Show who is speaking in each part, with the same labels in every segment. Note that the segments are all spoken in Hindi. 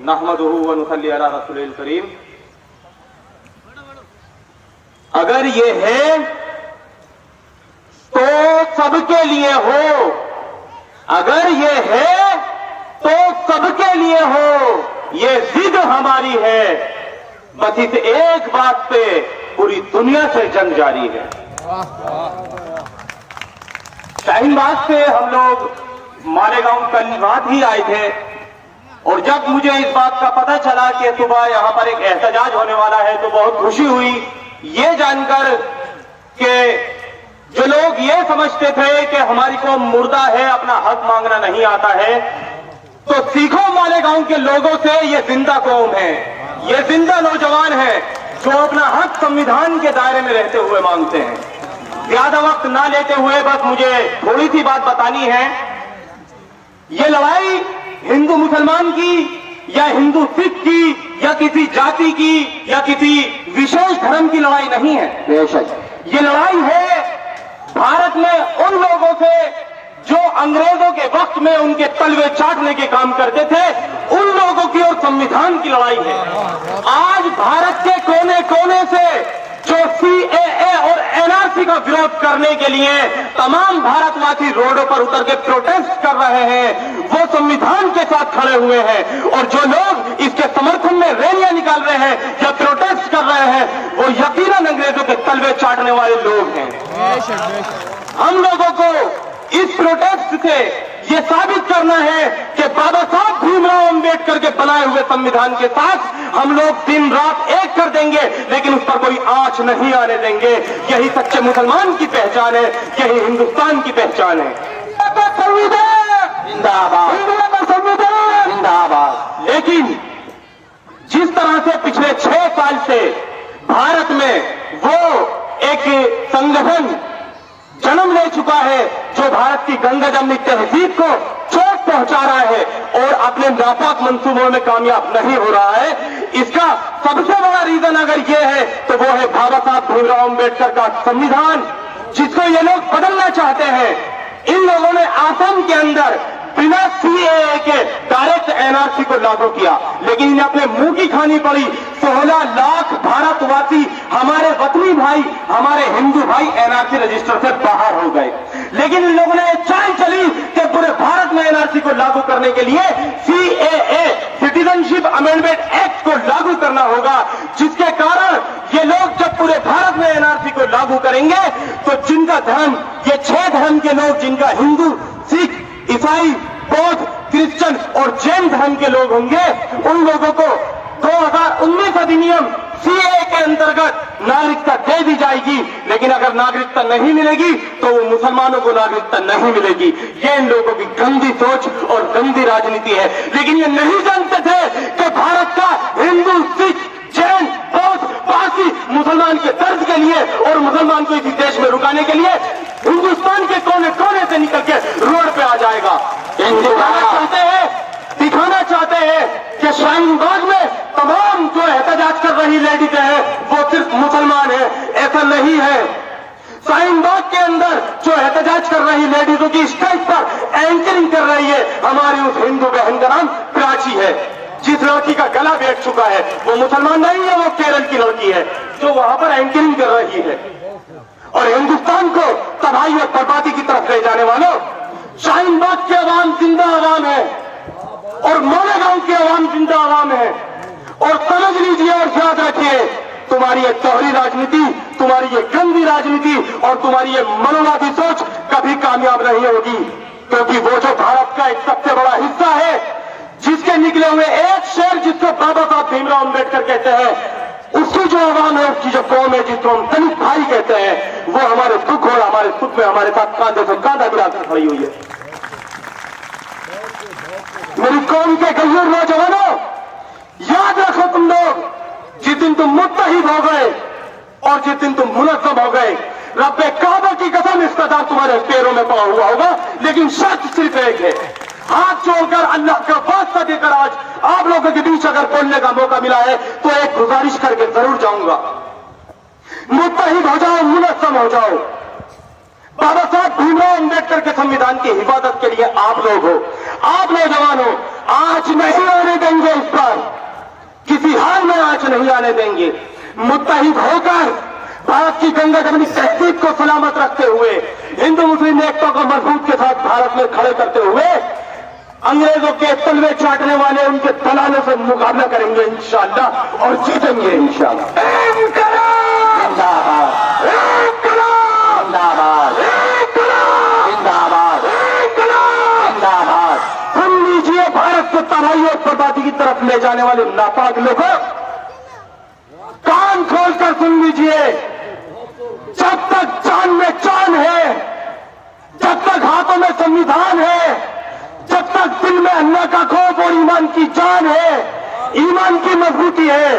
Speaker 1: नहमदुहु व नुसल्ली अला रसूलिल करीम। अगर ये है तो सबके लिए हो, अगर ये है तो सबके लिए हो, ये जिद हमारी है। बस इस एक बात पे पूरी दुनिया से जंग जारी है। शाहीन बाग से हम लोग मालेगांव कल रात ही आए थे और जब मुझे इस बात का पता चला कि सुबह यहां पर एक एहतजाज होने वाला है तो बहुत खुशी हुई ये जानकर कि जो लोग ये समझते थे कि हमारी कौम मुर्दा है, अपना हक मांगना नहीं आता है, तो सीखो मालेगांव के लोगों से ये जिंदा कौम है, ये जिंदा नौजवान है जो अपना हक संविधान के दायरे में रहते हुए मांगते हैं। ज्यादा वक्त ना लेते हुए बस मुझे थोड़ी सी बात बतानी है। ये लड़ाई हिंदू मुसलमान की या हिंदू सिख की या किसी जाति की या किसी विशेष धर्म की लड़ाई नहीं है। बेशक ये लड़ाई है भारत में उन लोगों से जो अंग्रेजों के वक्त में उनके तलवे चाटने के काम करते थे, उन लोगों की और संविधान की लड़ाई है। आज भारत के कोने कोने से जो सीएए और एनआरसी का विरोध करने के लिए तमाम भारतवासी रोडों पर उतर के प्रोटेस्ट कर रहे हैं, वो संविधान के साथ खड़े हुए हैं। और जो लोग इसके समर्थन में रैलियां निकाल रहे हैं या प्रोटेस्ट कर रहे हैं, वो यकीनन अंग्रेजों के तलवे चाटने वाले लोग हैं। हम लोगों को इस प्रोटेस्ट से ये साबित करना है कि बाबा साहब भीमराव अंबेडकर के बनाए हुए संविधान के साथ हम लोग दिन रात एक कर देंगे, लेकिन उस पर कोई आंच नहीं आने देंगे। यही सच्चे मुसलमान की पहचान है, यही हिंदुस्तान की पहचान है। जिंदाबाद, जिंदाबाद। लेकिन जिस तरह से पिछले 6 साल से भारत में वो एक संगठन जन्म ले चुका है जो भारत की गंगा जमनी तहजीब को चोट पहुंचा रहा है और अपने नापाक मंसूबों में कामयाब नहीं हो रहा है, इसका सबसे बड़ा रीजन अगर ये है तो वो है बाबा साहब भीमराव अंबेडकर का संविधान, जिसको ये लोग बदलना चाहते हैं। इन लोगों ने आसाम के अंदर बिना सीएए के डायरेक्ट एनआरसी को लागू किया, लेकिन इन्हें अपने मुंह की खानी पड़ी। 16 लाख भारतवासी हमारे वतनी भाई, हमारे हिंदू भाई एनआरसी रजिस्टर से बाहर हो गए। लेकिन इन लोगों ने चाल चली कि पूरे भारत में एनआरसी को लागू करने के लिए सीएए सिटीजनशिप अमेंडमेंट एक्ट को लागू करना होगा, जिसके कारण ये लोग जब पूरे भारत में एनआरसी को लागू करेंगे तो जिनका धर्म, ये 6 धर्म के लोग जिनका हिंदू, सिख, ईसाई, बौद्ध, क्रिश्चियन और जैन धर्म के लोग होंगे, उन लोगों को 2019 अधिनियम सीएए के अंतर्गत नागरिकता दे दी जाएगी। लेकिन अगर नागरिकता नहीं मिलेगी तो वो मुसलमानों को नागरिकता नहीं मिलेगी। ये इन लोगों की गंदी सोच और गंदी राजनीति है। लेकिन ये नहीं जानते थे कि भारत का हिंदू, सिख, जैन, बौद्ध, पारसी मुसलमान के दर्द के लिए और मुसलमान को इसी देश में रुकाने के लिए हिंदुस्तान के कोने कोने से निकल के रोड पे आ जाएगा। दिखाना चाहते हैं कि शाहीन बाग में तमाम जो एहतजाज कर रही लेडीज है वो सिर्फ मुसलमान है, ऐसा नहीं है। शाहीन बाग के अंदर जो एहतजाज कर रही लेडीजों की स्टेज पर एंकरिंग कर रही है हमारी उस हिंदू बहन का नाम प्राची है। जिस लड़की का गला बैठ चुका है वो मुसलमान नहीं है, वो केरल की लड़की है जो वहां पर एंकरिंग कर रही है। और हिंदुस्तान को तबाही और बर्बादी की तरफ ले जाने वालों, शाहीन बाग की आवाम जिंदा आवाम है और मालेगांव की आवाम जिंदा आवाम है। और समझ लीजिए और याद रखिए, तुम्हारी ये दोहरी राजनीति, तुम्हारी ये गंदी राजनीति और तुम्हारी ये मनोवादी सोच कभी कामयाब नहीं होगी, क्योंकि वो जो भारत का एक सबसे बड़ा हिस्सा है, जिसके निकले हुए एक शेर जिसको बाबा साहब भीमराव अंबेडकर कहते हैं, उसकी जो आवाम है, उसकी जो कौम है, जिसको हम दलित भाई कहते हैं, वो हमारे दुख और हमारे सुख में हमारे साथ कांधे से कांधा मिलाकर खड़ी हुई है। मेरी कौम के गंभीर नौजवानों, याद रखो तुम लोग, जिस दिन तुम मुत्तहिद हो गए और जिस दिन तुम मुनज़्ज़म हो गए, रब्बे काबा की कसम इसका दाग तुम्हारे पैरों में पड़ा हुआ होगा। लेकिन शर्त सिर्फ एक है, हाथ जोड़कर अल्लाह का वास्ता देकर आज आप लोगों के बीच अगर बोलने का मौका मिला है तो एक गुजारिश करके जरूर जाऊंगा, मुत्तहिद हो जाओ, मुनज़्ज़म हो जाओ। बाबा साहब भीमराव अंबेडकर के संविधान की हिफाजत के लिए आप लोग हो, आप नौजवान हो, आज नहीं होने देंगे इस पर। नहीं आने देंगे। मुत्तहिद होकर भारत की गंगा जमनी तहजीब को सलामत रखते हुए, हिंदू मुस्लिम एकता को मजबूत के साथ भारत में खड़े करते हुए अंग्रेजों के तलवे चाटने वाले उनके दलालों से मुकाबला करेंगे इंशाअल्लाह और जीतेंगे इंशाअल्लाह। जिंदाबाद, जिंदाबाद, जिंदाबाद, जिंदाबाद। सुन लीजिए, भारत को तबाही और बर्बादी की तरफ ले जाने वाले नापाक लोगों, कान खोलकर सुन लीजिए। जब तक जान में जान है, जब तक हाथों में संविधान है, जब तक दिल में अल्लाह का खौफ और ईमान की जान है, ईमान की मजबूती है,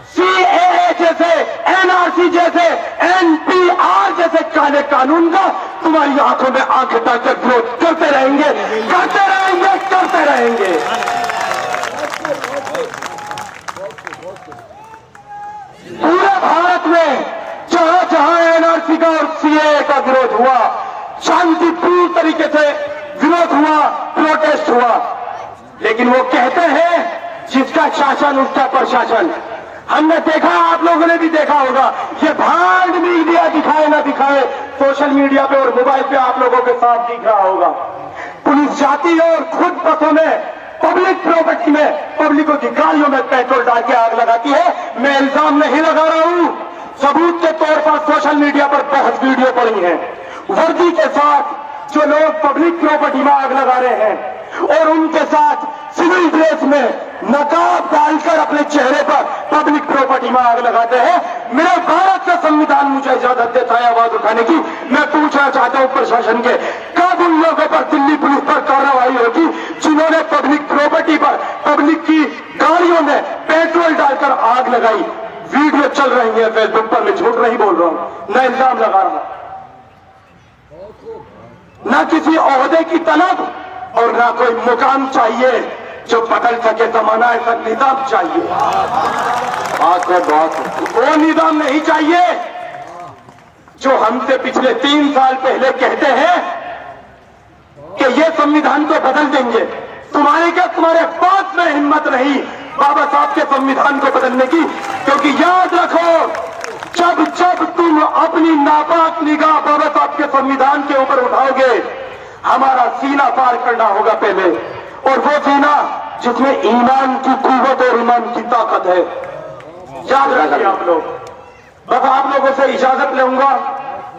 Speaker 1: सीएए जैसे, एनआरसी जैसे, एनपीआर जैसे काले कानून का तुम्हारी आंखों में आंखें डालकर विरोध करते रहेंगे, करते रहेंगे, करते रहेंगे। पूरे भारत में जहां जहां एनआरसी का और सीएए का विरोध हुआ, शांतिपूर्ण तरीके से विरोध हुआ, प्रोटेस्ट हुआ, लेकिन वो कहते हैं जिसका शासन उसका प्रशासन। हमने देखा, आप लोगों ने भी देखा होगा, ये भांड मीडिया दिखाए ना दिखाए, सोशल मीडिया पे और मोबाइल पे आप लोगों के साथ दिख रहा होगा। पुलिस जाती है और खुद बसों में, पब्लिक प्रॉपर्टी में, पब्लिकों की गाड़ियों में पेट्रोल डाल के आग लगाती है। मैं इल्जाम नहीं लगा रहा हूं, सबूत के तौर पर सोशल मीडिया पर बहुत वीडियो पड़ी है। वर्दी के साथ जो लोग पब्लिक प्रॉपर्टी में आग लगा रहे हैं और उनके साथ सिविल ड्रेस में नकाब डालकर अपने चेहरे पर पब्लिक प्रॉपर्टी में आग लगाते हैं। मेरे भारत का संविधान मुझे इजाजत देता है आवाज उठाने की। मैं पूछना चाहता हूं प्रशासन के, कब उन लोगों पर दिल्ली पुलिस पर कार्रवाई होगी जिन्होंने पब्लिक प्रॉपर्टी पर, पब्लिक की गाड़ियों में पेट्रोल डालकर आग लगाई? वीडियो चल रही है फेसबुक पर, मैं झूठ नहीं बोल रहा हूं, न इल्जाम लगा रहा हूं, ना किसी ओहदे की तलब और ना कोई मुकाम चाहिए जो बदल सके जमाना, ऐसा निजाम चाहिए। वो निजाम नहीं चाहिए जो हमसे पिछले 3 साल पहले कहते हैं कि ये संविधान को बदल देंगे। तुम्हारे क्या, तुम्हारे पास में हिम्मत नहीं बाबा साहब के संविधान को बदलने की, क्योंकि याद रखो, जब जब तुम अपनी नापाक निगाह बाबा साहब के संविधान के ऊपर उठाओगे, हमारा सीना पार करना होगा पहले, और वो सीना जिसमें ईमान की कुव्वत और ईमान की ताकत है। याद रखिए आप लोग। बस आप लोगों से इजाजत लूंगा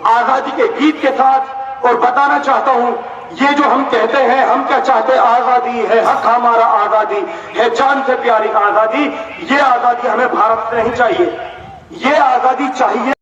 Speaker 1: आजादी के गीत के साथ, और बताना चाहता हूं, ये जो हम कहते हैं, हम क्या चाहते हैं, आजादी है, हक हमारा, आजादी है जान से प्यारी आजादी। ये आजादी हमें भारत से नहीं चाहिए, ये आजादी चाहिए